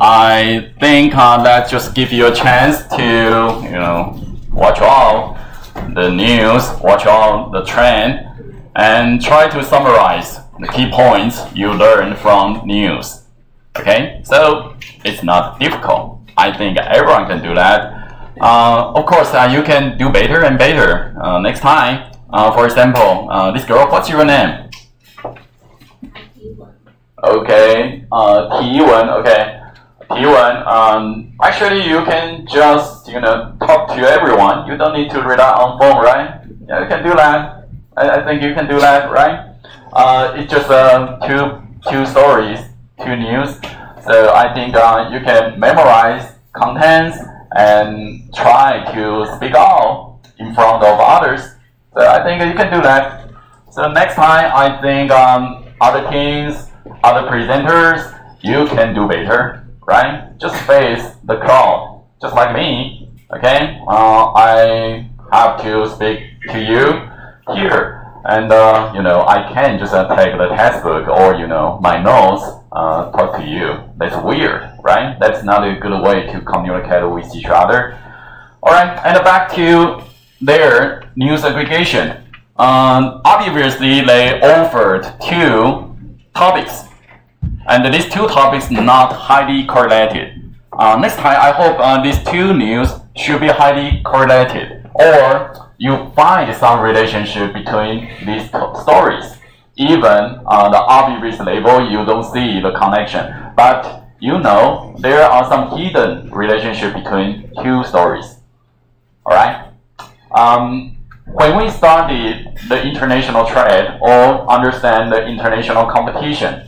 I think that just give you a chance to, watch all the news, watch all the trend, and try to summarize the key points you learned from news. Okay, so it's not difficult. I think everyone can do that. Of course, you can do better and better next time. For example, this girl, what's your name? Okay, T1. Okay, T1. Actually, you can just talk to everyone. You don't need to rely on phone, right? Yeah, you can do that. I think you can do that, right? It's just two stories, two news. So I think you can memorize contents and try to speak out in front of others. So I think you can do that. So next time, I think other teams, other presenters, you can do better, right? Just face the crowd, just like me. Okay, I have to speak to you here. And, I can just take the textbook or, my notes, talk to you. That's weird, right? That's not a good way to communicate with each other. All right, and back to their news aggregation. Obviously, they offered two topics. And these two topics not highly correlated. Next time, I hope these two news should be highly correlated. Or you find some relationship between these stories. Even the obvious level, you don't see the connection. But there are some hidden relationship between two stories. Alright? When we studied the international trade or understand the international competition,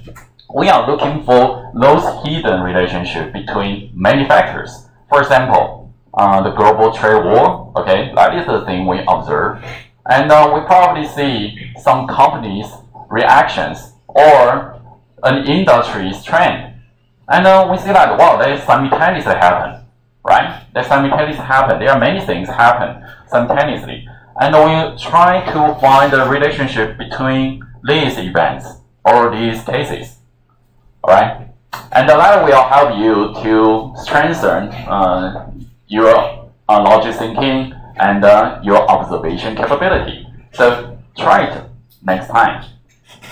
we are looking for those hidden relationships between many factors. For example, the global trade war, okay, that is the thing we observe. And we probably see some companies' reactions or an industry's trend. And we see that, wow, they simultaneously happen, right? They simultaneously happen. There are many things happen simultaneously. And we try to find the relationship between these events or these cases, all right? And that will help you to strengthen your logic thinking and your observation capability. So try it next time.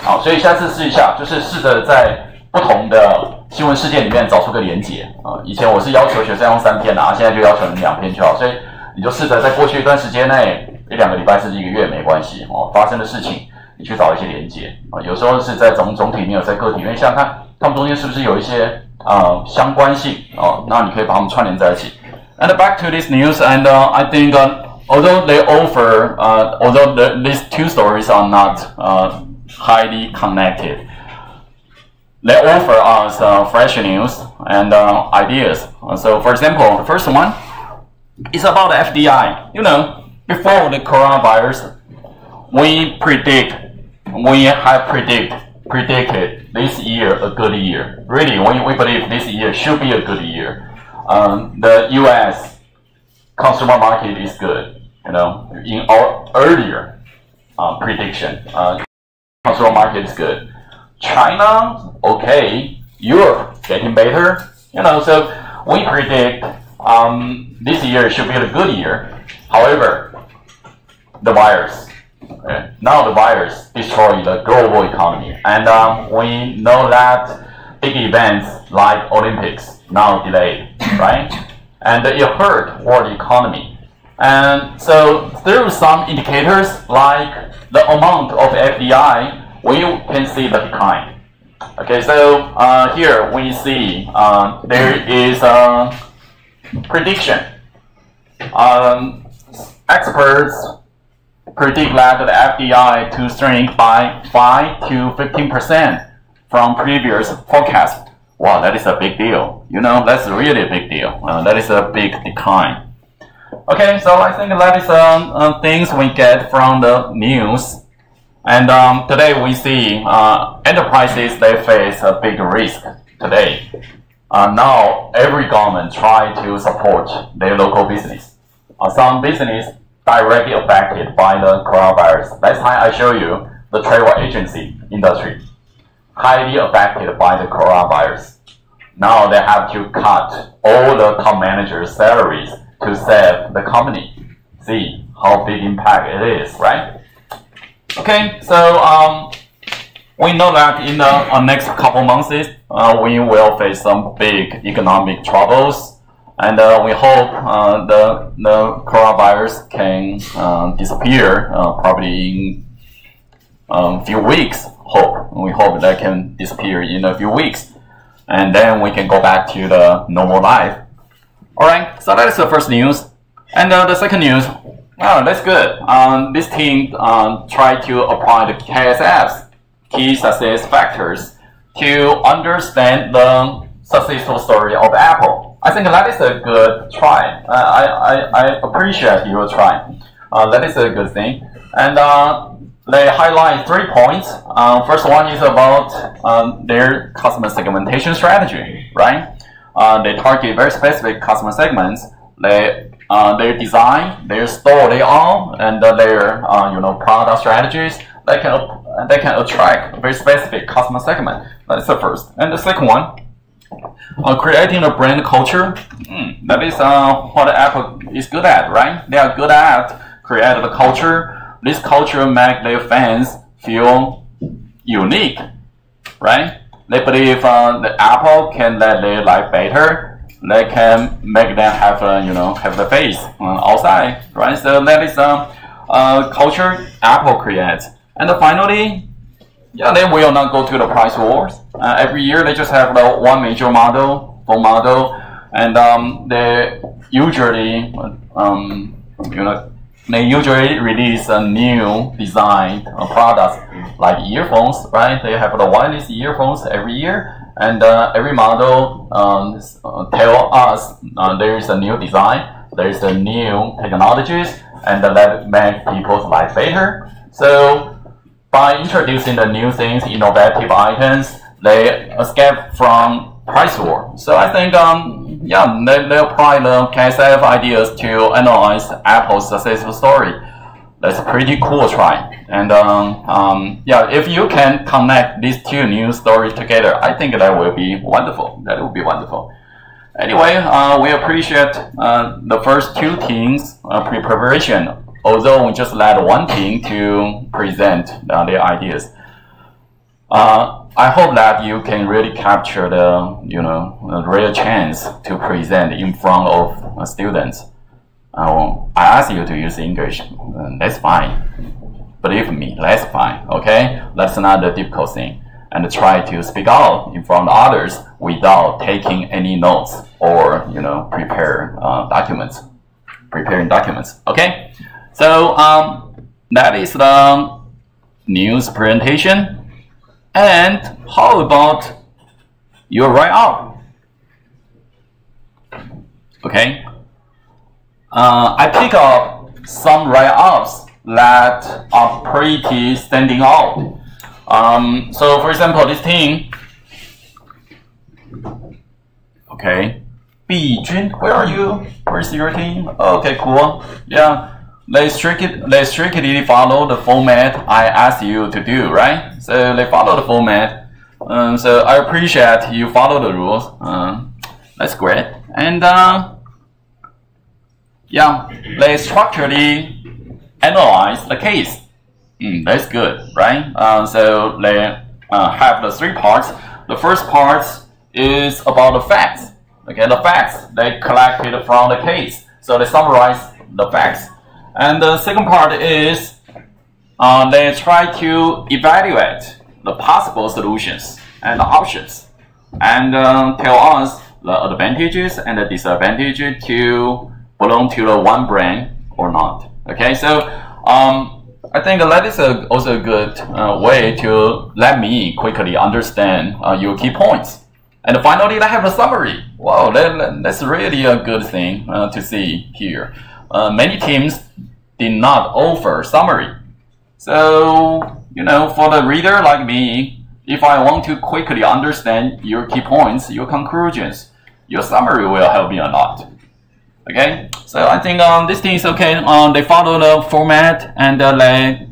好，所以下次试一下，就是试着在不同的新闻事件里面找出个连结。以前我是要求学生用3篇的，现在就要求你2篇就好。所以你就试着在过去一段时间内，1-2个礼拜甚至1个月没关系发生的事情，你去找一些连结有时候是在总体里面，有在个体里面，想看它们中间是不是有一些相关性那你可以把它们串联在一起。And back to this news, and I think although they offer, these two stories are not highly connected, they offer us fresh news and ideas. So, for example, the first one is about the FDI. Before the coronavirus, we have predicted this year a good year. Really, we believe this year should be a good year. The U.S. consumer market is good. In our earlier prediction, consumer market is good. China, okay. Europe, getting better. So we predict this year should be a good year. However, the virus. Now the virus destroyed the global economy. And we know that big events like Olympics now delayed, right? And it hurt world economy. And so through some indicators like the amount of FDI, we can see the decline. Okay, so here we see there is a prediction. Experts predict that the FDI to shrink by 5 to 15% from previous forecast. Wow, that is a big deal. That's really a big deal. That is a big decline. Okay, so I think that is things we get from the news. And today we see enterprises, they face a big risk today. Now every government try to support their local business. Some business directly affected by the coronavirus. Last time I show you the travel agency industry, highly affected by the coronavirus. Now they have to cut all the top managers' salaries to save the company. See how big impact it is, right? Okay, so we know that in the next couple months, we will face some big economic troubles, and we hope the coronavirus can disappear probably in a few weeks. We hope that can disappear in a few weeks, and then we can go back to the normal life. All right, so that is the first news, and the second news. Oh, that's good. This team tried to apply the KSF's key success factors to understand the successful story of Apple. I think that is a good try. I appreciate your try. That is a good thing. And they highlight 3 points. First one is about their customer segmentation strategy, right? They target very specific customer segments. Their design, their store layout, and their product strategies, they can attract a very specific customer segment. That's the first. And the second one, creating a brand culture. That is what Apple is good at, right? They are good at creating a culture. This culture makes their fans feel unique, right? They believe the Apple can let their life better. They can make them have have the face outside, right? So that is culture Apple creates. And finally, they will not go to the price wars. Every year they just have the one major phone model, and they usually release a new design products like earphones, right? They have the wireless earphones every year. And every model tell us there is a new design, there is a new technologies, and that make people's life better. So by introducing the new things, innovative items, they escape from price war. So I think they apply the KSF ideas to analyze Apple's successful story. That's a pretty cool try. And if you can connect these 2 news stories together, I think that will be wonderful. That will be wonderful. Anyway, we appreciate the first 2 teams' preparation, although we just let one team to present their ideas. I hope that you can really capture the real chance to present in front of students. I ask you to use English. That's fine. Believe me, that's fine. Okay, that's not the difficult thing. And try to speak out in front of others without taking any notes or preparing documents. Okay, so that is the news presentation. And how about your write-up? Okay. I pick up some write-ups that are pretty standing out. So for example, this team. Okay. Bijun, where are you? Where's your team? Okay, cool. Yeah. They strictly follow the format I asked you to do, right? So they follow the format. So I appreciate you follow the rules. That's great. And they structurally analyze the case. That's good, right? So they have the 3 parts. The first part is about the facts. Okay, the facts they collected from the case. So they summarize the facts. And the second part is they try to evaluate the possible solutions and the options, and tell us the advantages and the disadvantages to belong to the one brand or not. Okay, so I think that is also a good way to let me quickly understand your key points. And finally, I have a summary. Wow, that's really a good thing to see here. Many teams did not offer summary. So, for the reader like me, if I want to quickly understand your key points, your conclusions, your summary will help me a lot. Okay, so I think this thing is okay. They follow the format and they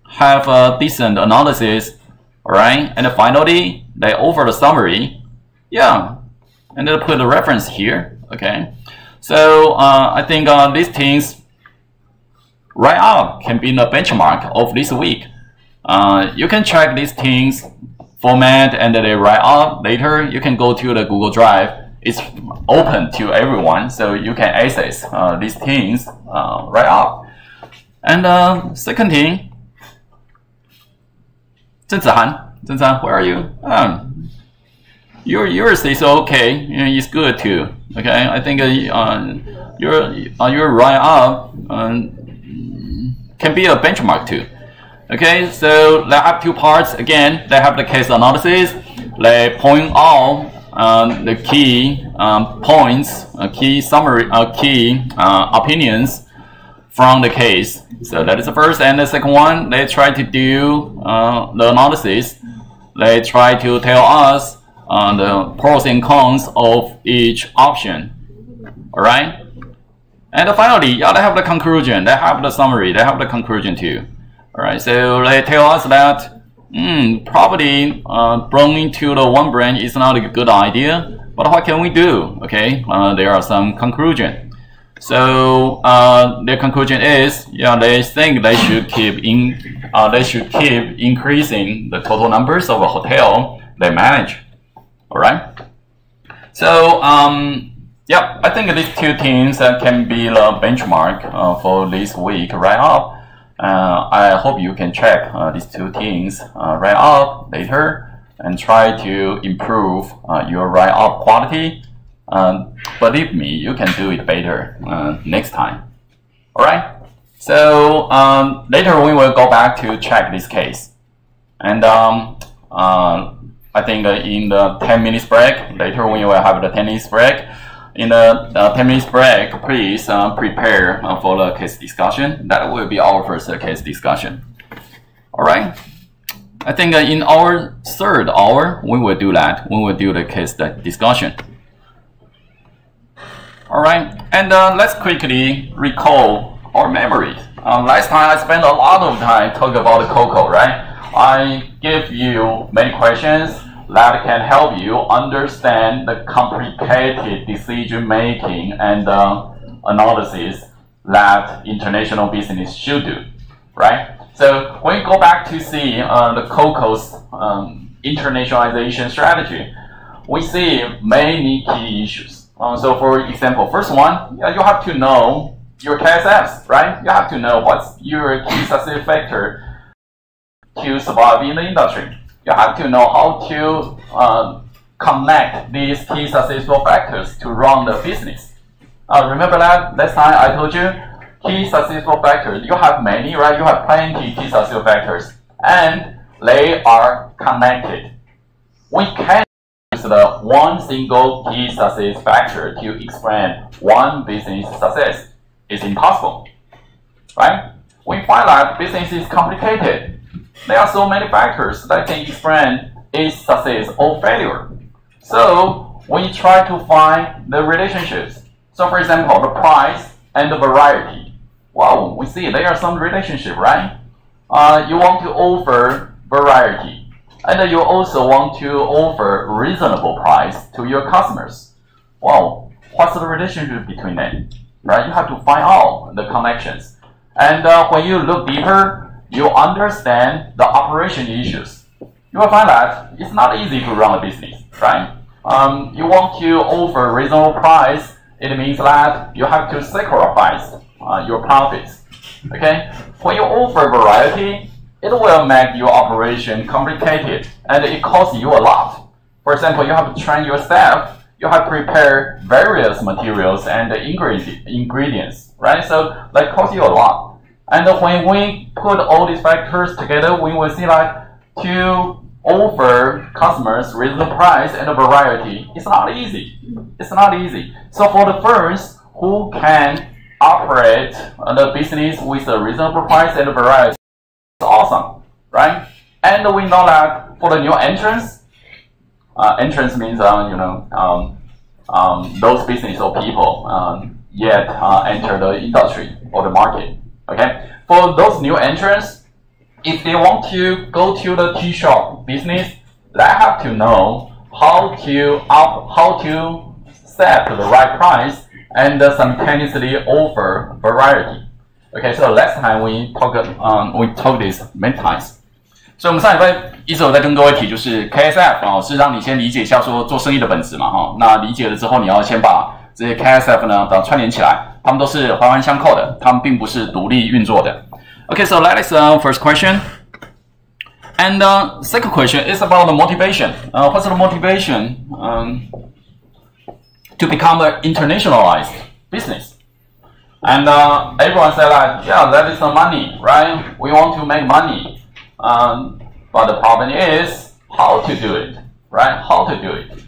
have a decent analysis. All right, and finally, they offer the summary. Yeah, and then put the reference here. Okay, so I think these things right up can be the benchmark of this week. You can check these things, format, and then write up later. You can go to the Google Drive. It's open to everyone, so you can access these things right up. And second thing, 郑子涵, where are you? Yours is okay. It's good too. Okay, I think your write up can be a benchmark too. Okay, so they have two parts. Again, they have the case analysis. They point out the key points, key summary, key opinions from the case. So that is the first. And the second one, they try to do the analysis. They try to tell us the pros and cons of each option. All right. And finally, yeah, they have the conclusion. They have the summary. They have the conclusion too. All right. So they tell us that probably belonging to the one brand is not a good idea. But what can we do? Okay. There are some conclusion. So their conclusion is, yeah, they think they should keep increasing the total numbers of a hotel they manage. All right. So yeah, I think these two things can be the benchmark for this week right up. I hope you can check these two things right up later and try to improve your write up quality. Believe me, you can do it better next time. All right. So later we will go back to check this case, and I think in the 10 minutes break, later we will have the 10 minutes break. In the 10 minutes break, please prepare for the case discussion. That will be our first case discussion. All right. I think in our third hour, we will do that. We will do the case discussion. All right. And let's quickly recall our memories. Last time I spent a lot of time talking about the COCO, right? I give you many questions that can help you understand the complicated decision making and analysis that international business should do, right? So when you go back to see the COCO's internationalization strategy, we see many key issues. So for example, first one, you have to know your KSFs, right? You have to know what's your key success factor to survive in the industry. You have to know how to connect these key successful factors to run the business. Remember that last time I told you, key successful factors, you have many, right? You have plenty key successful factors, and they are connected. We can use the one single key success factor to explain one business success. It's impossible, right? We find that business is complicated. There are so many factors that can explain its success or failure. So we try to find the relationships. So for example, the price and the variety. Wow, we see there are some relationship, right? You want to offer variety, and you also want to offer reasonable price to your customers. Wow, what's the relationship between them? Right? You have to find out the connections. And when you look deeper, you understand the operation issues. You will find that it's not easy to run a business, right? You want to offer reasonable price. It means that you have to sacrifice your profits. Okay? When you offer variety, it will make your operation complicated and it costs you a lot. For example, you have to train your staff. You have to prepare various materials and ingredients, right? So that costs you a lot. And when we put all these factors together, we will see that to offer customers reasonable price and variety, it's not easy. It's not easy. So for the firms who can operate the business with a reasonable price and variety, it's awesome, right? And we know that for the new entrants, entrance means, those business or people yet enter the industry or the market. Okay, for those new entrants, if they want to go to the tea shop business, they have to know how to set the right price and simultaneously offer variety. Okay, so last time we talked this many times. 所以我们上礼拜一直有在跟各位提，就是 KSF 是让你先理解一下说做生意的本质嘛那理解了之后，你要先把这些 KSF 呢串联起来，它们都是环环相扣的，它们并不是独立运作的。Okay, so that is first question. And second question is about the motivation. What's the motivation to become an internationalized business? And everyone said that, yeah, that is the money, right? We want to make money. But the problem is how to do it, right? How to do it.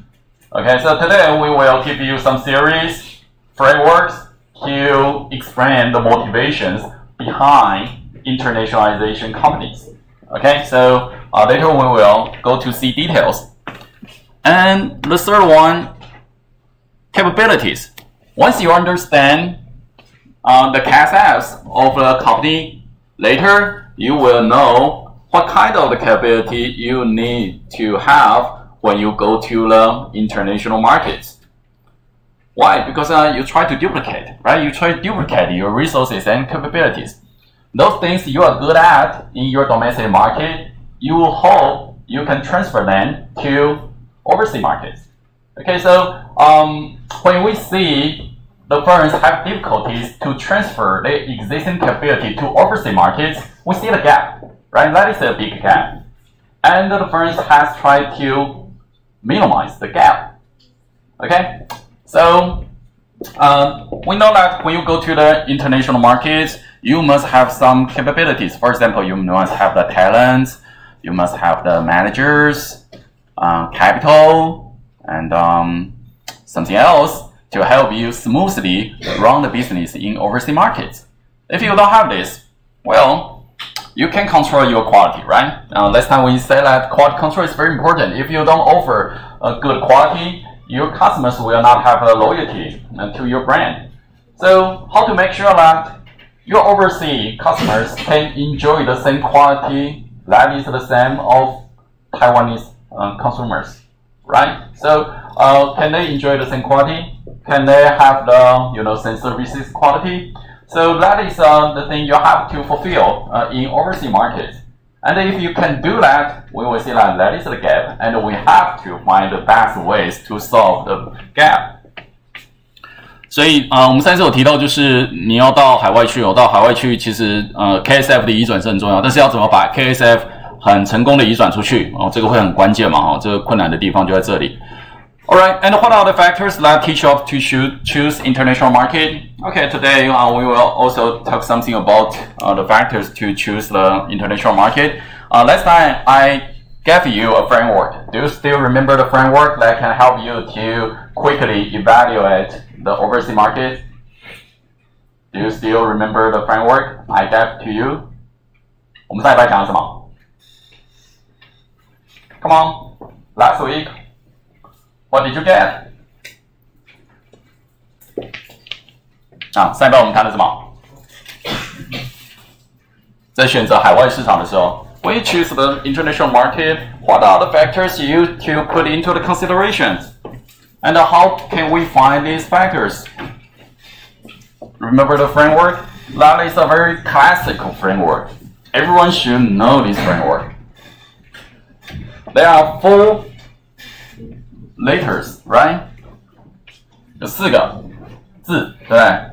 Okay, so today we will give you some series, frameworks to explain the motivations behind internationalization companies. Okay, so later we will go to see details. And the third one, capabilities. Once you understand the KSFs of the company, later you will know what kind of the capability you need to have when you go to the international markets. Why? Because you try to duplicate, right? You try to duplicate your resources and capabilities. Those things you are good at in your domestic market, you hope you can transfer them to overseas markets. Okay, so when we see the firms have difficulties to transfer their existing capability to overseas markets, we see the gap. Right, that is a big gap, and the firms has tried to minimize the gap. Okay, so we know that when you go to the international markets, you must have some capabilities. For example, you must have the talents, you must have the managers, capital, and something else to help you smoothly run the business in overseas markets. If you don't have this, well, you can control your quality, right? Last time we said that quality control is very important. If you don't offer a good quality, your customers will not have a loyalty to your brand. So how to make sure that your overseas customers can enjoy the same quality that is the same of Taiwanese consumers, right? So can they enjoy the same quality? Can they have the same services quality? So that is the thing you have to fulfill in overseas markets. And if you can do that, we will see that that is the gap, and we have to find the best ways to solve the gap. 所以我们上次有提到，就是你要到海外去，到海外去，其实KSF 的移转是很重要，但是要怎么把 KSF 很成功的移转出去这个会很关键嘛这个困难的地方就在这里。Alright, and what are the factors that teach you to choose international market? Okay, today we will also talk something about the factors to choose the international market. Last time I gave you a framework. Do you still remember the framework that can help you to quickly evaluate the overseas market? Do you still remember the framework I gave to you? 我们上礼拜讲了什么 Come on, last week.What did you get? 上一半我们谈了什么？在选择海外市场的时候 when you choose the international market, what are the factors you to put into the considerations? And how can we find these factors? Remember the framework? That is a very classical framework. Everyone should know this framework. There are 4 letters, right? 有4个字，对不对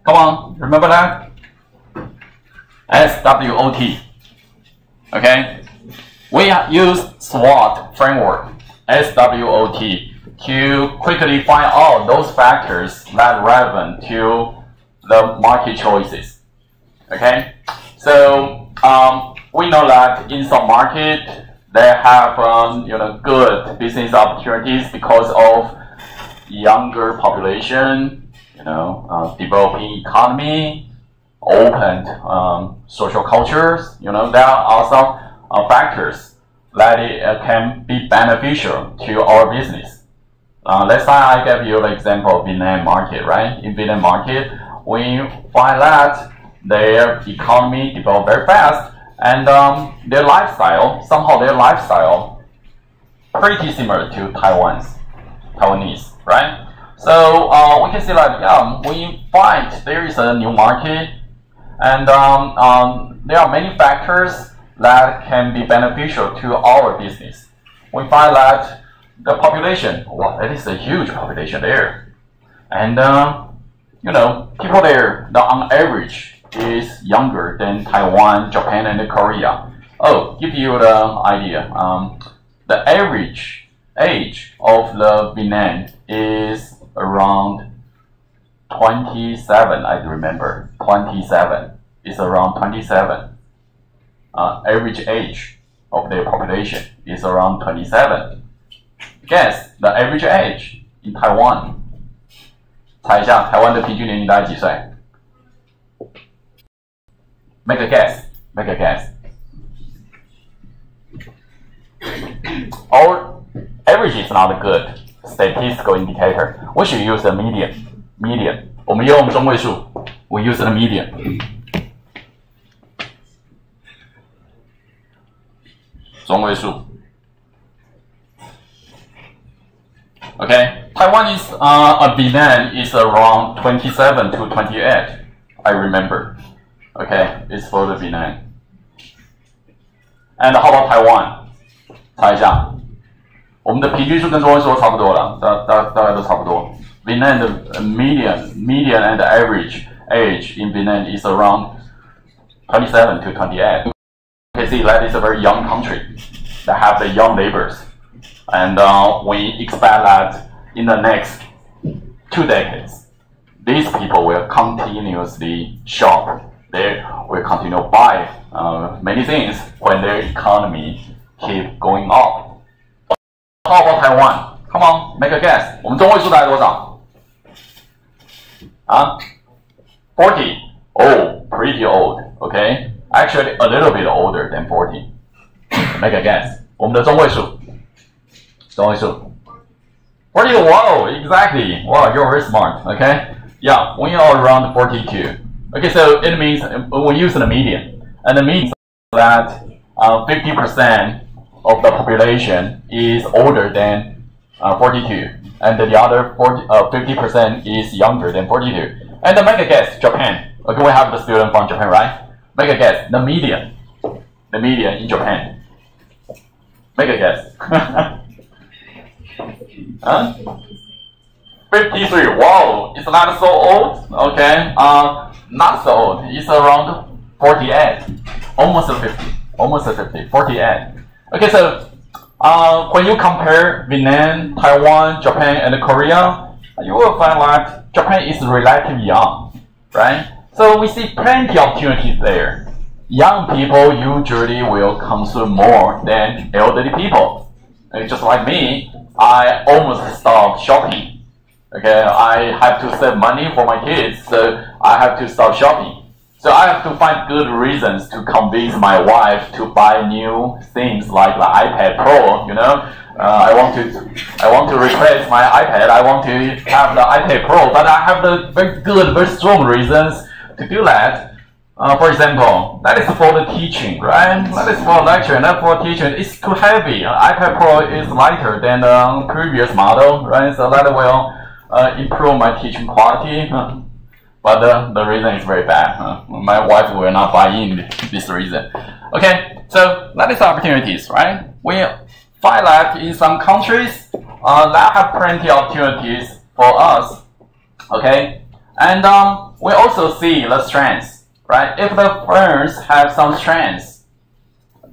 Come on, remember that? SWOT. Okay? We use SWOT framework, SWOT, to quickly find out those factors that are relevant to the market choices. Okay? So, we know that in some market, they have good business opportunities because of younger population, developing economy, open social cultures. There are also factors that can be beneficial to our business. Last time I gave you the example of Vietnam market, right? In Vietnam market, we find that their economy developed very fast. And their lifestyle, pretty similar to Taiwan's. Taiwanese, right? So we can see that we find there is a new market, and there are many factors that can be beneficial to our business. We find that the population, well, it is a huge population there, and people there, on average, is younger than Taiwan, Japan, and Korea. Oh, give you the idea. The average age of the Vietnam is around 27. I remember 27 is around 27. Average age of their population is around 27. Guess the average age in Taiwan. 猜一下台湾的平均年龄大概几岁 ？Make a guess. Make a guess. Our average is not a good statistical indicator. We should use a median. Median. 我们用中位数。We use the median. 中位数。Okay, Taiwan is Vietnam is around 27 to 28. I remember. Okay, it's for the Vietnam. And how about Taiwan? 猜一下，我们的平均数跟中位数差不多了，大概都差不多。Vietnam 的 median and average age in Vietnam is around 27 to 28. You can see that is a very young country that have the young laborers. And we expect that in the next 2 decades, these people will continuously shop. They will continue to buy many things when their economy keep going up. How about Taiwan? Come on, make a guess. 我们中位数大概多少？啊 ？40. Oh, pretty old. Okay, actually a little bit older than 40. Make a guess. 我们的中位数。中位数 42. Wow, exactly. Wow, you're very smart. Okay. Yeah, we are around 42. Okay, so it means we use the median, and it means that 50% of the population is older than 42, and the other 50% is younger than 42. And make a guess, Japan. Okay, we have the student from Japan, right? Make a guess, the median in Japan. Make a guess. Huh? 53. Wow, it's not so old. Okay, not so old. It's around 48, almost 50, 48. Okay, so when you compare Vietnam, Taiwan, Japan, and Korea, you will find that Japan is relatively young, right? So we see plenty of opportunities there. Young people usually will consume more than elderly people. Just like me, I almost stopped shopping. Okay, I have to save money for my kids, so I have to stop shopping. So I have to find good reasons to convince my wife to buy new things like the iPad Pro. I want to replace my iPad. I want to have the iPad Pro, but I have the very strong reasons to do that. For example, that is for the teaching, right? That is for lecture, not for teaching. It's too heavy. iPad Pro is lighter than the previous model, right? So that will improve my teaching quality. But the reason is very bad. My wife will not buy in this reason. Okay, so that is opportunities, right? We find that in some countries that have plenty of opportunities for us. Okay, and we also see the strengths. Right? If the firms have some strengths,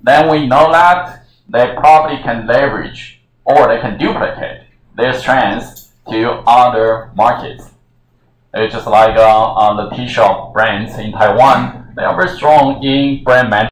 then we know that they probably can leverage or they can duplicate their strengths to other markets. It's just like the tea shop brands in Taiwan. They are very strong in brand management.